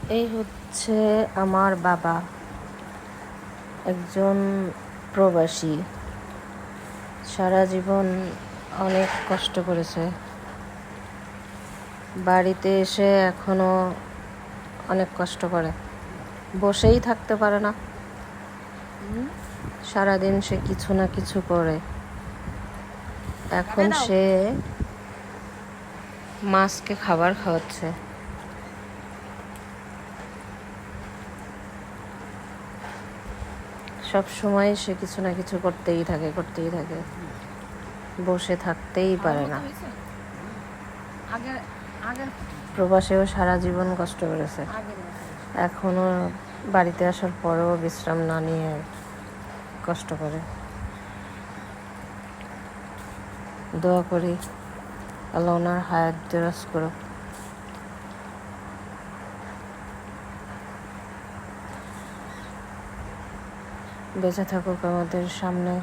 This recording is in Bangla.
এই হচ্ছে আমার বাবা, একজন প্রবাসী। সারা জীবন অনেক কষ্ট করেছে, বাড়িতে এসে এখনো অনেক কষ্ট করে, বসেই থাকতে পারে না। সারাদিন সে কিছু না কিছু করে। এখন সে মাছকে খাবার খাওয়াচ্ছে। সব সময় সে কিছু না কিছু করতেই থাকে, বসে থাকতেই পারে না। প্রবাসেও সারা জীবন কষ্ট করেছে, এখনো বাড়িতে আসার পরেও বিশ্রাম না নিয়ে কষ্ট করে। দোয়া করি আল্লাহ ওনার হায়াত দরাজ করুক। বেঁচে থাকুক আমাদের সামনে।